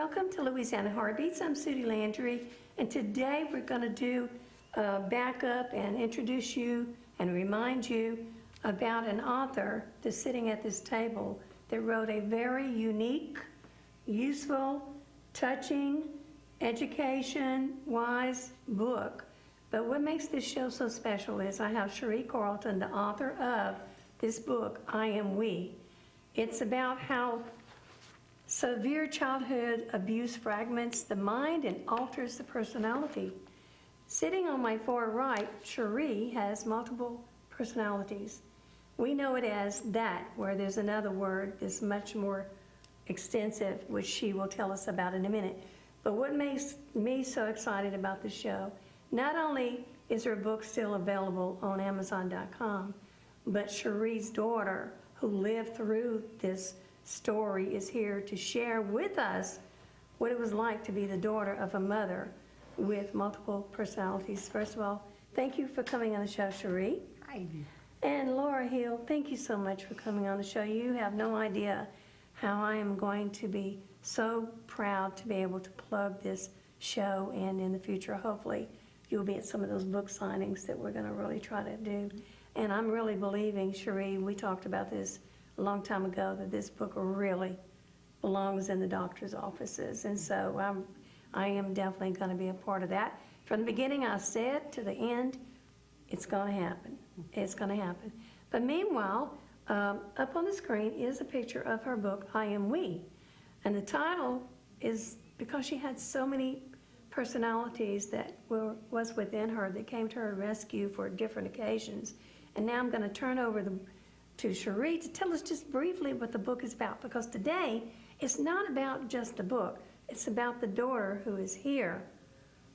Welcome to Louisiana Heartbeats. I'm Sudie Landry, and today we're going to do back up and introduce you and remind you about an author that's sitting at this table that wrote a very unique, useful, touching, education-wise book. But what makes this show so special is I have Cheri Carlton, the author of this book, I Am We. It's about how severe childhood abuse fragments the mind and alters the personality. Sitting on my far right, Cheri has multiple personalities. We know it as that, where there's another word that's much more extensive, which she will tell us about in a minute. But what makes me so excited about the show, not only is her book still available on Amazon.com, but Cheri's daughter, who lived through this story, is here to share with us what it was like to be the daughter of a mother with multiple personalities. First of all, thank you for coming on the show, Cheri. Hi. And Laura Hill, thank you so much for coming on the show. You have no idea how I am going to be so proud to be able to plug this show, and in the future, hopefully, you'll be at some of those book signings that we're going to really try to do. And I'm really believing, Cheri, we talked about this a long time ago, that this book really belongs in the doctor's offices. And so I am definitely going to be a part of that. From the beginning, I said to the end, it's going to happen. It's going to happen. But meanwhile, up on the screen is a picture of her book, I Am We. And the title is because she had so many personalities that was within her that came to her rescue for different occasions. And now I'm going to turn over to Cheri to tell us just briefly what the book is about, because today it's not about just a book. It's about the daughter who is here,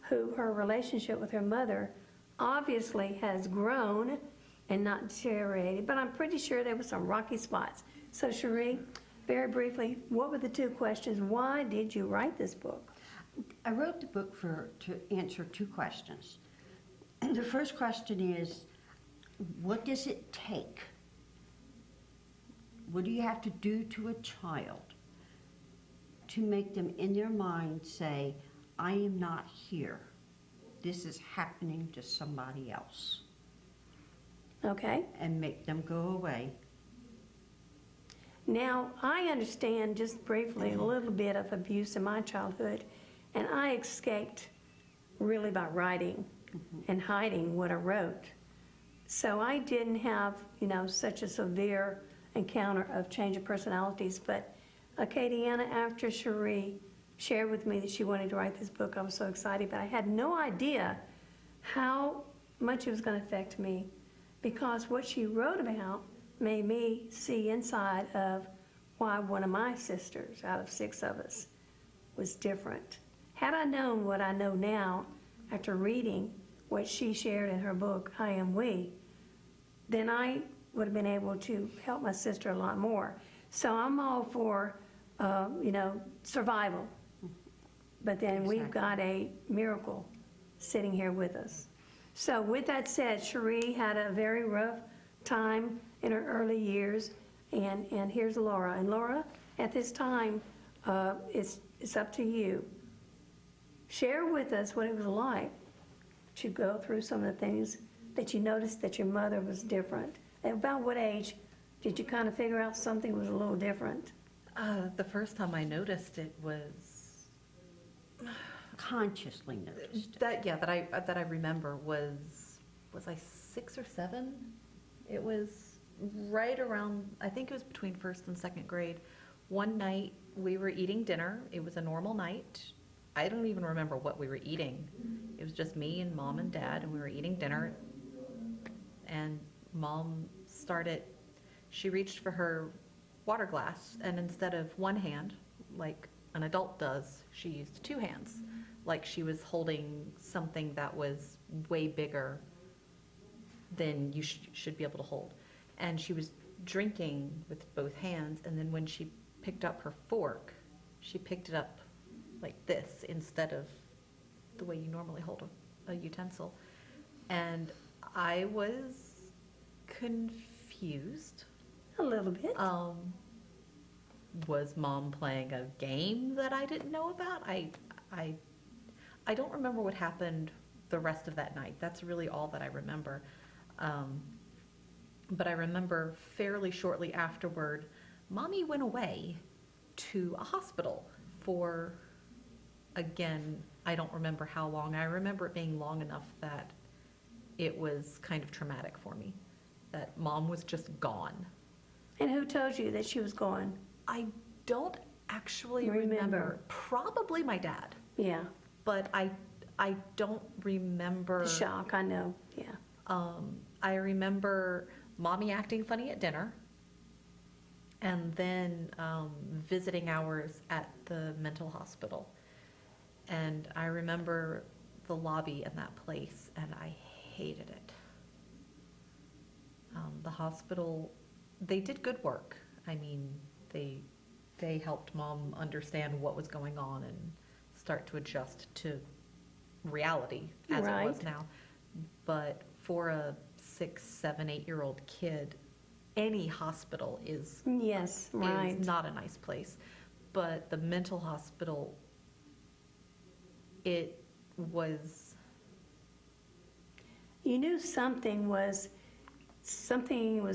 who her relationship with her mother obviously has grown and not deteriorated, but I'm pretty sure there were some rocky spots. So Cheri, very briefly, what were the two questions? Why did you write this book? I wrote the book to answer two questions. And the first question is, what does it take? What do you have to do to a child to make them in their mind say, I am not here. This is happening to somebody else. Okay. And make them go away. Now, I understand just briefly a little bit of abuse in my childhood, and I escaped really by writing and hiding what I wrote. So I didn't have, such a severe encounter of change of personalities. But Acadiana, after Cheri shared with me that she wanted to write this book, I was so excited, but I had no idea how much it was going to affect me, because what she wrote about made me see inside of why one of my sisters out of 6 of us was different. Had I known what I know now after reading what she shared in her book, I Am We, then I would have been able to help my sister a lot more. So I'm all for, survival. But then we've got a miracle sitting here with us. So with that said, Cheri had a very rough time in her early years, and here's Laura. And Laura, at this time, it's up to you. Share with us what it was like to go through some of the things that you noticed that your mother was different. At about what age did you kind of figure out something was a little different? The first time I noticed it was Consciously noticed. that I remember was I 6 or 7? It was right around, I think it was between first and second grade. One night we were eating dinner. It was a normal night. I don't even remember what we were eating. It was just me and Mom and Dad, and we were eating dinner. And Mom she reached for her water glass, and instead of one hand, like an adult does, she used 2 hands, like she was holding something that was way bigger than you should be able to hold. And she was drinking with both hands, and then when she picked up her fork, she picked it up like this instead of the way you normally hold a utensil. And I was confused. A little bit. was mom playing a game that I didn't know about? I don't remember what happened the rest of that night. That's really all that I remember. But I remember fairly shortly afterward, Mommy went away to a hospital for, again, I don't remember how long. I remember it being long enough that it was kind of traumatic for me, that Mom was just gone. And who told you that she was gone? I don't actually Remember. remember. Probably my dad, Yeah, but I don't remember. the shock, I know, yeah. I remember Mommy acting funny at dinner, and then visiting hours at the mental hospital. And I remember the lobby in that place, and I hated it. The hospital, they did good work. I mean, they helped Mom understand what was going on and start to adjust to reality as it was Right. now. But for a 6, 7, 8-year-old kid, any hospital is Yes, right. not a nice place. But the mental hospital, it was, You knew something was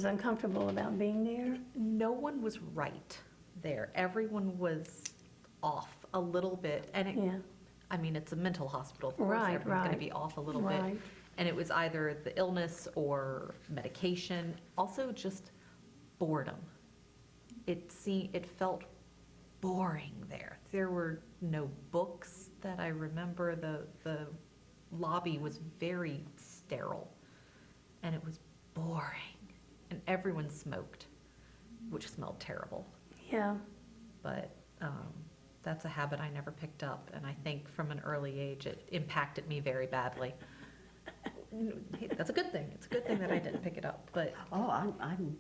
uncomfortable about being there? no one was right there. Everyone was off a little bit. And it, Yeah, I mean, it's a mental hospital. Of course, Right, everyone's going right. to be off a little bit. right. And it was either the illness or medication, also just boredom. It felt boring there. There were no books that I remember. The lobby was very sterile, and it was boring. And everyone smoked, which smelled terrible. Yeah, But that's a habit I never picked up, and I think from an early age it impacted me very badly. Hey, that's a good thing. It's a good thing that I didn't pick it up. But Oh, I'm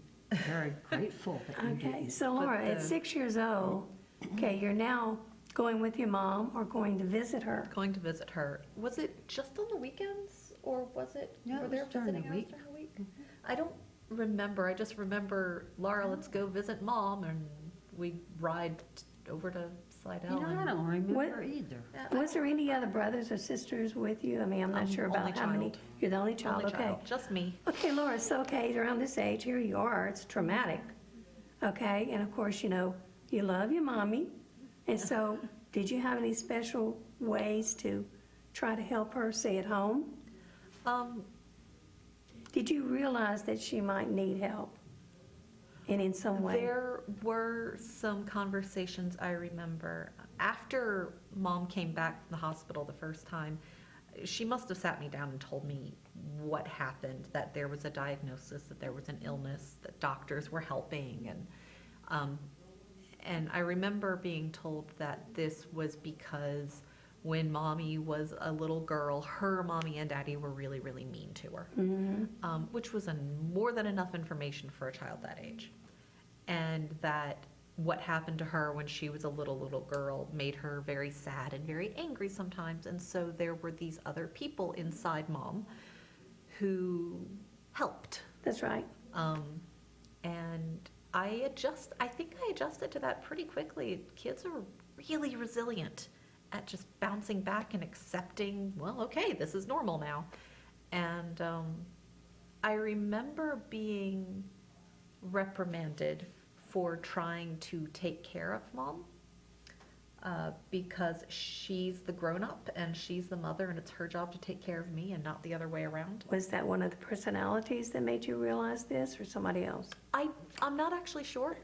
very grateful that you okay. didn't. So Laura, at the- 6 years old, okay, you're now going with your mom or going to visit her. going to visit her, was it just on the weekends, or was it? No, were it there was during the visiting hours week. during the week? I don't remember. I just remember, Laura, let's go visit Mom, and we ride over to Slidell. You know, I and- don't remember What- either. Yeah, Was there any other brothers or sisters with you? I mean, I'm not sure about only how many. child. You're the only child, Only okay. child, just me. Okay, Laura, so okay, around this age, here you are, it's traumatic, okay? And of course, you know, you love your mommy. And so, did you have any special ways to try to help her stay at home? Um, Did you realize that she might need help? And in some way? There were some conversations I remember. After Mom came back from the hospital the first time, she must have sat me down and told me what happened, that there was a diagnosis, that there was an illness, that doctors were helping. And I remember being told that this was because when Mommy was a little girl, her mommy and daddy were really, really mean to her, which was more than enough information for a child that age. And that what happened to her when she was a little girl made her very sad and very angry sometimes. And so there were these other people inside Mom who helped. That's right. And I think I adjusted to that pretty quickly. Kids are really resilient at just bouncing back and accepting, well, okay, this is normal now. And I remember being reprimanded for trying to take care of Mom because she's the grown-up and she's the mother, and it's her job to take care of me and not the other way around. Was that one of the personalities that made you realize this, or somebody else? I'm not actually sure.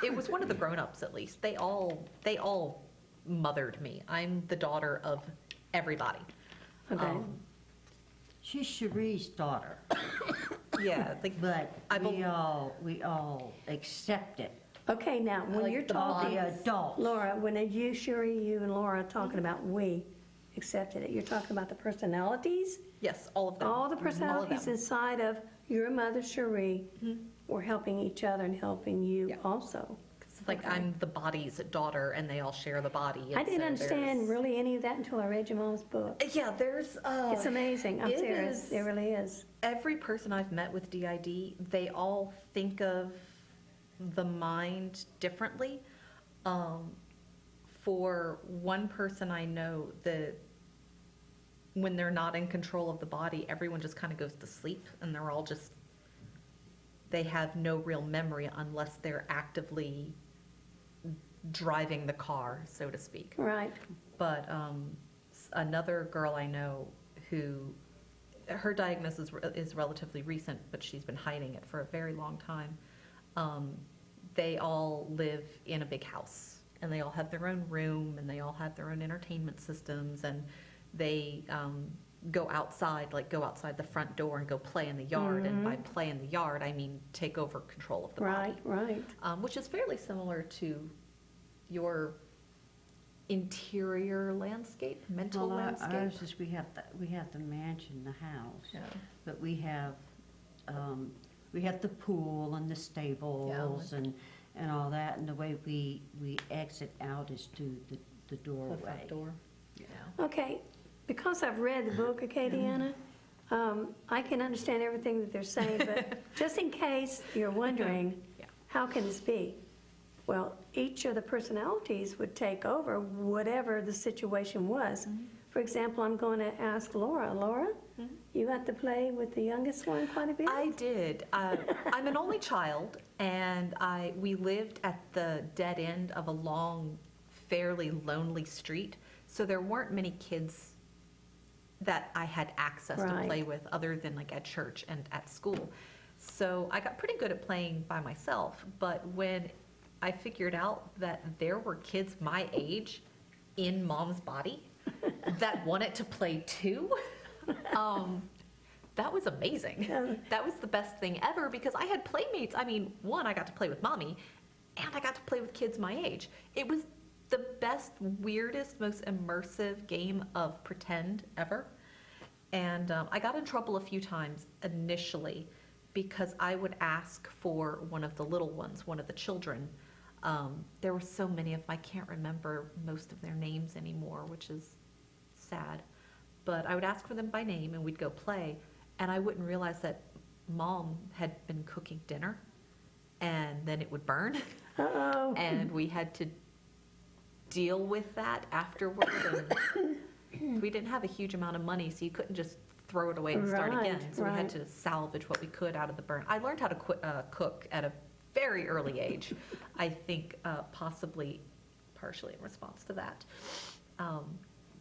It was one of the grown-ups, at least. They all mothered me. I'm the daughter of everybody. Okay. She's Cherie's daughter, Yeah, but I we all accept it. Okay, now, when like you're the All talking, the adults. Laura, when you, Sherry, you and Laura are talking about we accepted it, you're talking about the personalities? yes, all of them. All the All of personalities them. inside of your mother, Cherie, were helping each other and helping you Yeah. also. It's like Okay. I'm the body's daughter, and they all share the body. I and didn't so understand there's- really any of that until I read your mom's book. Yeah, there's. It's amazing, I'm it serious, is- it really is. Every person I've met with DID, they all think of the mind differently. For one person I know, when they're not in control of the body, everyone just kind of goes to sleep, and they're all just, they have no real memory unless they're actively driving the car, so to speak. Right. But another girl I know who, her diagnosis is relatively recent, but she's been hiding it for a very long time. They all live in a big house, and they all have their own room, and they all have their own entertainment systems, and they go outside the front door and go play in the yard. And by play in the yard, I mean take over control of the body. Right. Which is fairly similar to your interior landscape, mental landscape. Ours is we have the mansion, the house, Yeah. but we have the pool and the stables and all that, and the way we exit out is through the doorway. The front door. Yeah. Okay, because I've read the book, Acadiana, I can understand everything that they're saying, but just in case you're wondering, Yeah. how can this be? Well, each of the personalities would take over whatever the situation was. For example, I'm going to ask Laura. Laura, you got to play with the youngest one quite a bit? I did. I'm an only child, and we lived at the dead end of a long, fairly lonely street, so there weren't many kids that I had access to Right. play with other than like at church and at school. So I got pretty good at playing by myself, but when I figured out that there were kids my age in mom's body that wanted to play too, that was amazing. Yeah. That was the best thing ever because I had playmates. I mean, one, I got to play with mommy, and I got to play with kids my age. It was the best, weirdest, most immersive game of pretend ever. And I got in trouble a few times initially because I would ask for one of the little ones, one of the children. There were so many of them, I can't remember most of their names anymore, which is sad. But I would ask for them by name and we'd go play. And I wouldn't realize that mom had been cooking dinner and then it would burn. Uh-oh. And we had to deal with that afterward. And we didn't have a huge amount of money, so you couldn't just throw it away and start again. So we had to salvage what we could out of the burn. I learned how to cook at a very early age. I think possibly partially in response to that.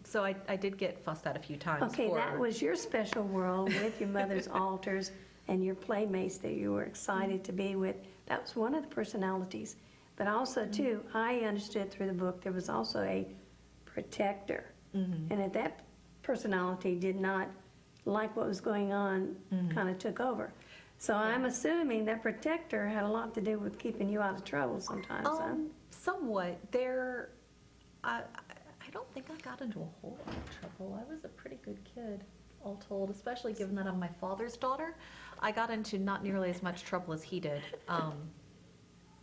So I did get fussed at a few times. Okay, that was your special world with your mother's altars and your playmates that you were excited to be with. That was one of the personalities. But also, too, I understood through the book there was also a protector. And if that personality did not like what was going on, kind of took over. So I'm assuming that protector had a lot to do with keeping you out of trouble sometimes, huh? Somewhat. I don't think I got into a whole lot of trouble. I was a pretty good kid, all told, especially given that I'm my father's daughter. I got into not nearly as much trouble as he did.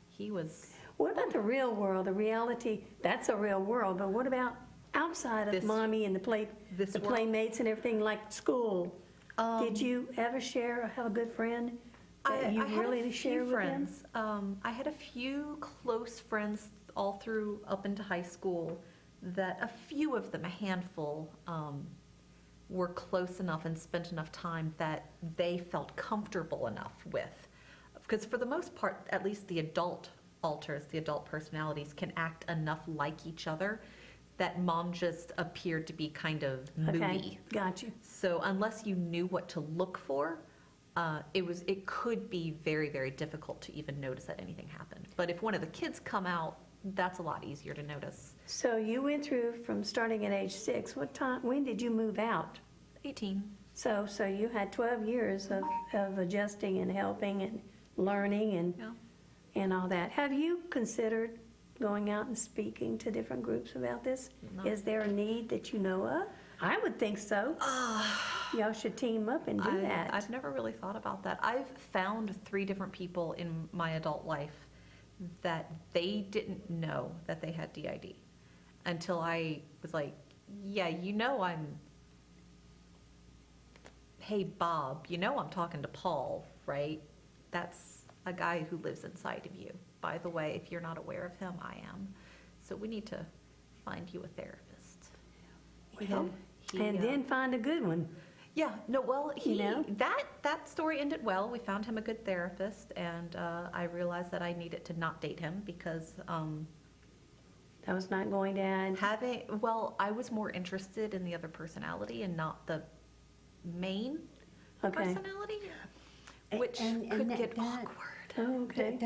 He was... What about the real world, the reality? That's a real world, but what about outside of This- mommy and the this world? playmates and everything, like school? Did you ever have a good friend that you I had really a share few with friends. I had a few close friends all through up into high school that a few of them, a handful, were close enough and spent enough time that they felt comfortable enough with. Because for the most part, at least the adult alters, the adult personalities can act enough like each other that mom just appeared to be kind of moody. Okay, got you. So unless you knew what to look for, it could be very, very difficult to even notice that anything happened. But if one of the kids come out, that's a lot easier to notice. So you went through from starting at age 6. When did you move out? 18. So you had 12 years of adjusting and helping and learning Yeah. and all that. Have you considered going out and speaking to different groups about this? No. Is there a need that you know of? I would think so. Y'all should team up and do that. I've never really thought about that. I've found 3 different people in my adult life that they didn't know that they had DID until I was like, yeah, hey, Bob, I'm talking to Paul, right? That's a guy who lives inside of you. By the way, if you're not aware of him, I am. so we need to find you a therapist. Well, and then find a good one. Yeah, no, well, You know? that story ended well. We found him a good therapist, and I realized that I needed to not date him because That was not going to add. I was more interested in the other personality and not the main Okay. personality, which could get awkward. Oh, okay.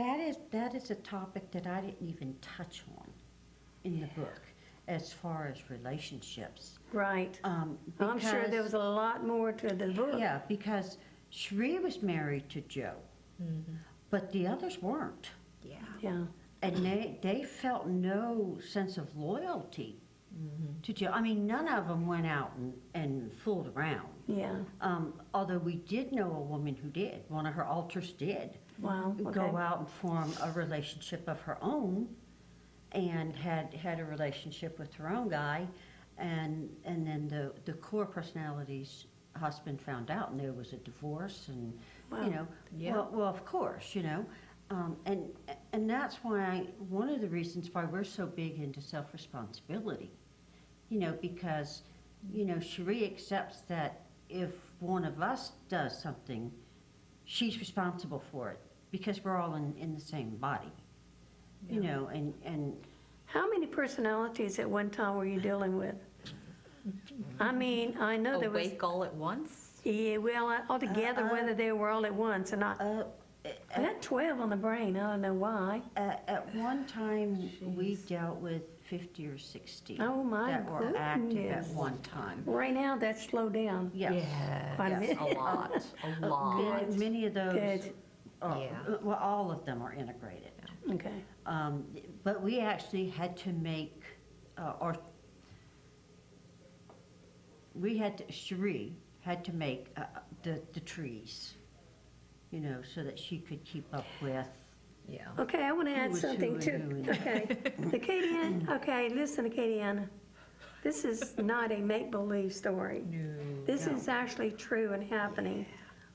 That is a topic that I didn't even touch on in the book, as far as relationships. Right. I'm sure there was a lot more to the book. Yeah, because Cheri was married to Joe, but the others weren't. Yeah. Yeah. And they felt no sense of loyalty to Joe. I mean, none of them went out and fooled around. Yeah. Although we did know a woman who did. One of her alters did. Wow. Okay. Go out and form a relationship of her own, and had a relationship with her own guy, and then the core personality's husband found out, and there was a divorce, and Wow. you know, Yeah. well, of course, you know, and that's why one of the reasons why we're so big into self-responsibility, you know, because you know Cheri accepts that if one of us does something, she's responsible for it because we're all in the same body, you know, and How many personalities at one time were you dealing with? I mean, I know there was. Awake all at once? Yeah, well, altogether, whether they were all at once or not. I had 12 on the brain. I don't know why. at one time we dealt with 50 or 60 Oh, my that were active at goodness. one time. Right now, that's slowed down. Yes. Quite a bit. A lot, a lot. Many of those, Good. Yeah. well, all of them are integrated. Okay. But we actually had to make, Cheri had to make the trees, you know, so that she could keep up with. Yeah. Okay, I want to Who add was something who too. and who. Okay, the Acadian. Okay, listen, Acadiana. This is not a make-believe story. No. This is actually true and happening.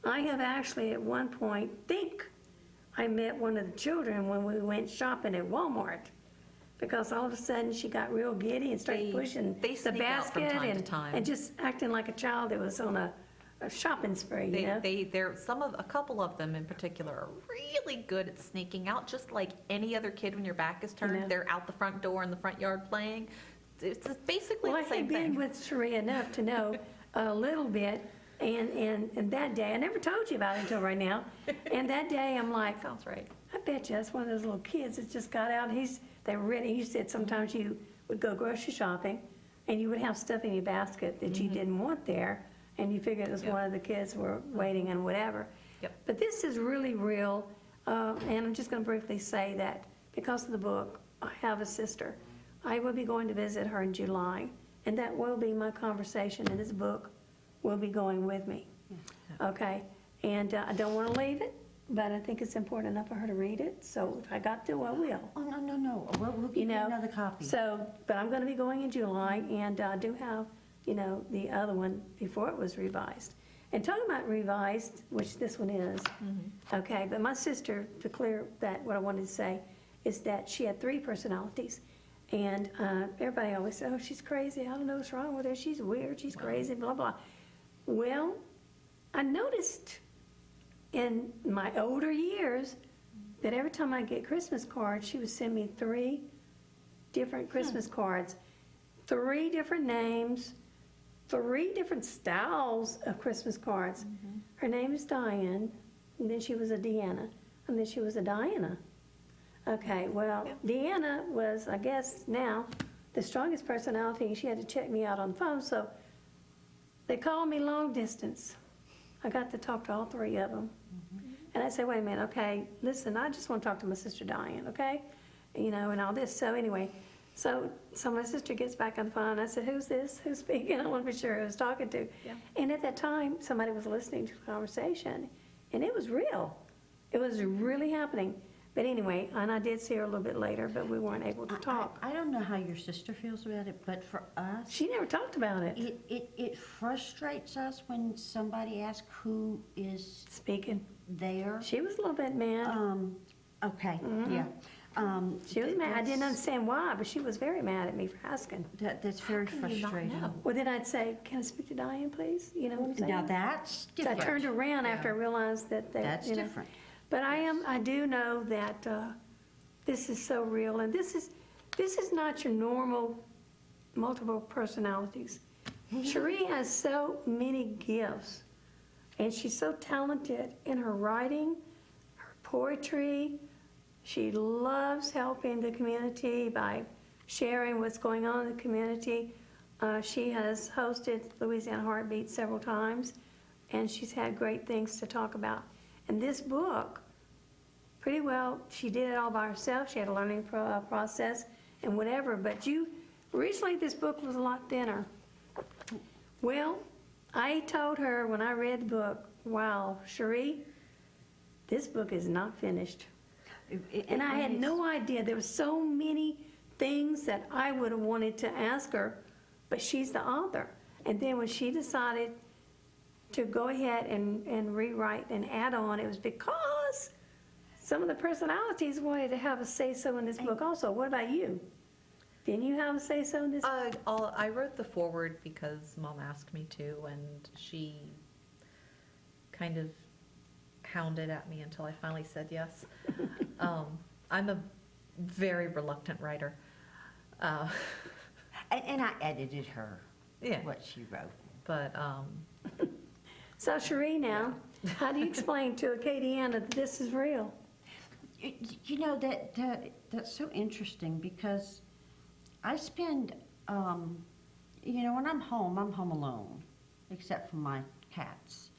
I have actually at one point I met one of the children when we went shopping at Walmart, because all of a sudden she got real giddy and started pushing they the sneak out from basket time to time. and just acting like a child that was on a shopping spree, you know? A couple of them in particular are really good at sneaking out, just like any other kid when your back is turned. Yeah. They're out the front door in the front yard playing. It's basically Well, I the same had been thing. with Cheri enough to know a little bit, and that day, I never told you about it until right now, and that day I'm like, Sounds right. I bet you that's one of those little kids that just got out. They were ready. He said sometimes you would go grocery shopping and you would have stuff in your basket that you didn't want there, and you figured it was Yep. one of the kids were waiting and whatever. Yep. But this is really real, and I'm just going to briefly say that because of the book, I have a sister. I will be going to visit her in July, and that will be my conversation, and this book will be going with me. Okay? And I don't want to leave it, but I think it's important enough for her to read it, so if I got to, I will. Oh, no. We'll give You you know, another copy. So, but I'm going to be going in July, and I do have, you know, the other one before it was revised. And talking about revised, which this one is, okay, but my sister, to clear that, what I wanted to say, is that she had 3 personalities. And everybody always said, oh, she's crazy, I don't know what's wrong with her, she's weird, she's crazy, blah, blah. Well, I noticed in my older years that every time I get Christmas cards, she would send me 3 different Christmas cards, 3 different names, 3 different styles of Christmas cards. Her name is Diane, and then she was a Deanna, and then she was a Diana. Okay, well, Deanna was, I guess now, the strongest personality. She had to check me out on the phone, so they called me long distance. I got to talk to all 3 of them. And I said, wait a minute, okay, listen, I just want to talk to my sister Diane, okay? You know, and all this. So anyway, so my sister gets back on the phone, and I said, who's this? Who's speaking? I want to be sure who I was talking to. Yeah. And at that time, somebody was listening to the conversation, and it was real. It was really happening. But anyway, and I did see her a little bit later, but we weren't able to talk. I don't know how your sister feels about it, but for us, She never talked about it. it frustrates us when somebody asks who is Speaking. there. She was a little bit mad. Okay, yeah. She was mad. I didn't understand why, but she was very mad at me for asking. That's very can you not frustrating. know? Well, then I'd say, can I speak to Diane, please? You know what I'm saying? Now, that's So I different. turned around after I realized that they, That's you know. different. But I do know that this is so real, and this is not your normal multiple personalities. Cheri has so many gifts, and she's so talented in her writing, her poetry. She loves helping the community by sharing what's going on in the community. She has hosted Louisiana Heartbeat several times, and she's had great things to talk about. And this book, pretty well, she did it all by herself. She had a learning process and whatever, but originally this book was a lot thinner. Well, I told her when I read the book, wow, Cheri, this book is not finished. And I had no idea. There were so many things that I would have wanted to ask her, but she's the author. And then when she decided to go ahead and rewrite and add on, it was because some of the personalities wanted to have a say-so in this book also. What about you? Didn't you have a say-so in this? I wrote the foreword because Mom asked me to, and she kind of hounded at me until I finally said yes. I'm a very reluctant writer. And I edited her, Yeah. what she wrote. But So Cheri, now, how do you explain to a Acadiana that this is real? You know, that's so interesting because I spend, you know, when I'm home alone, except for my cats.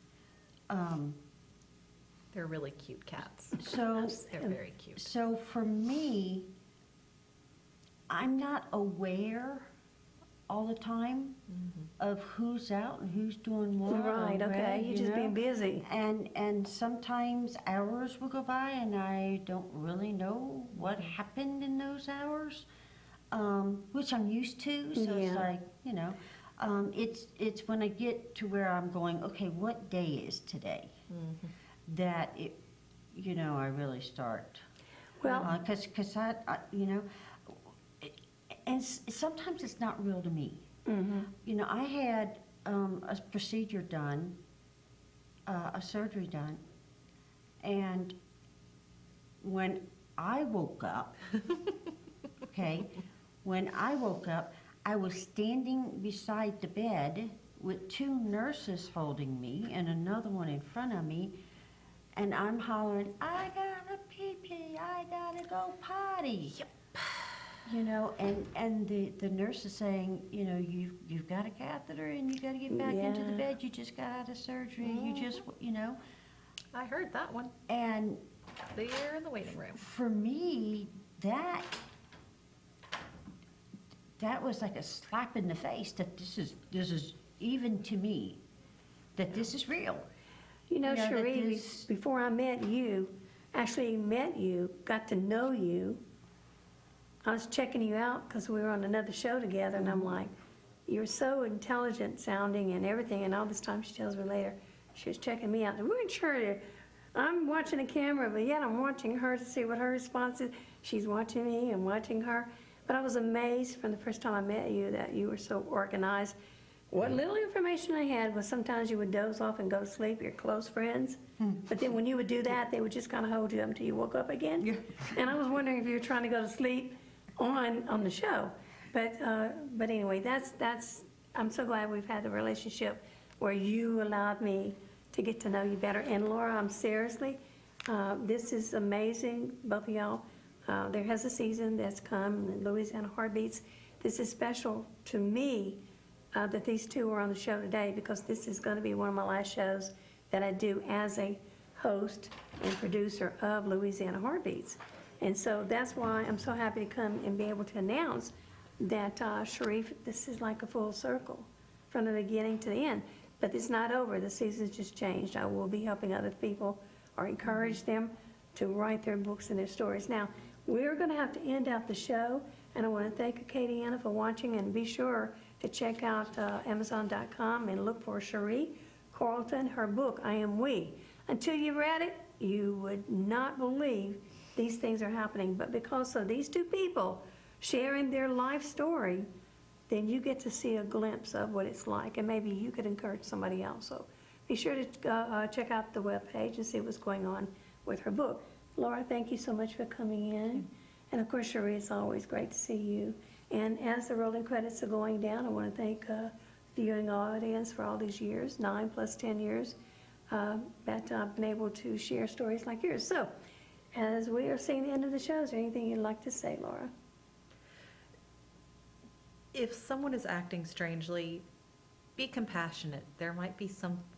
they're really cute cats. So, They're very cute. so for me, I'm not aware all the time of who's out and who's doing what. or Right, okay, where, you're you just know? being busy. And sometimes hours will go by and I don't really know what happened in those hours, which I'm used to. So it's Yeah. like, you know, it's when I get to where I'm going, okay, what day is today? That it, you know, I really start. Well- Because I, you know, and sometimes it's not real to me. Mm-hmm. You know, I had a procedure done, a surgery done, and when I woke up, okay, when I woke up, I was standing beside the bed with two nurses holding me and another one in front of me, and I'm hollering, I gotta pee-pee, I gotta go potty. Yep. You know, and the nurse is saying, you know, you've got a catheter and you got to get back into the Yeah. bed. You just got out of surgery. You just, you know. I heard that one. And They're in the waiting room. for me, that was like a slap in the face that this is even to me, that this is real. You know, You know, that Cheri, this- before I met you, got to know you, I was checking you out because we were on another show together, and I'm like, you're so intelligent sounding and everything, and all this time she tells me later, she was checking me out. And we're in church. I'm watching the camera, but yet I'm watching her to see what her response is. She's watching me and watching her. But I was amazed from the first time I met you that you were so organized. What little information I had was sometimes you would doze off and go to sleep, your close friends. But then when you would do that, they would just kind of hold you up until you woke up again. Yeah. And I was wondering if you were trying to go to sleep on the show. But anyway, that's I'm so glad we've had the relationship where you allowed me to get to know you better. And Laura, I'm seriously, this is amazing, both of y'all. There has a season that's come, Louisiana Heartbeats. This is special to me that these two are on the show today because this is going to be one of my last shows that I do as a host and producer of Louisiana Heartbeats. And so that's why I'm so happy to come and be able to announce that, Cheri, this is like a full circle from the beginning to the end. But it's not over. The season's just changed. I will be helping other people or encourage them to write their books and their stories. Now, we're going to have to end out the show, and I want to thank Acadiana for watching, and be sure to check out Amazon.com and look for Cheri Carlton, her book, I Am We. Until you read it, you would not believe these things are happening. But because of these two people sharing their life story, then you get to see a glimpse of what it's like, and maybe you could encourage somebody else. So be sure to check out the webpage and see what's going on with her book. Laura, thank you so much for coming in. And of course, Cheri, it's always great to see you. And as the rolling credits are going down, I want to thank the viewing audience for all these years, 9 plus 10 years, that I've been able to share stories like yours. So as we are seeing the end of the show, is there anything you'd like to say, Laura? If someone is acting strangely, be compassionate. There might be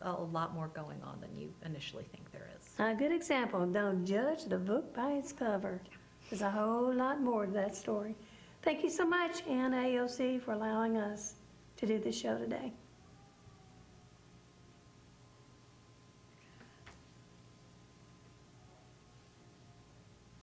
a lot more going on than you initially think there is. A good example, don't judge the book by its cover. There's a whole lot more to that story. Thank you so much, Anna AOC, for allowing us to do this show today.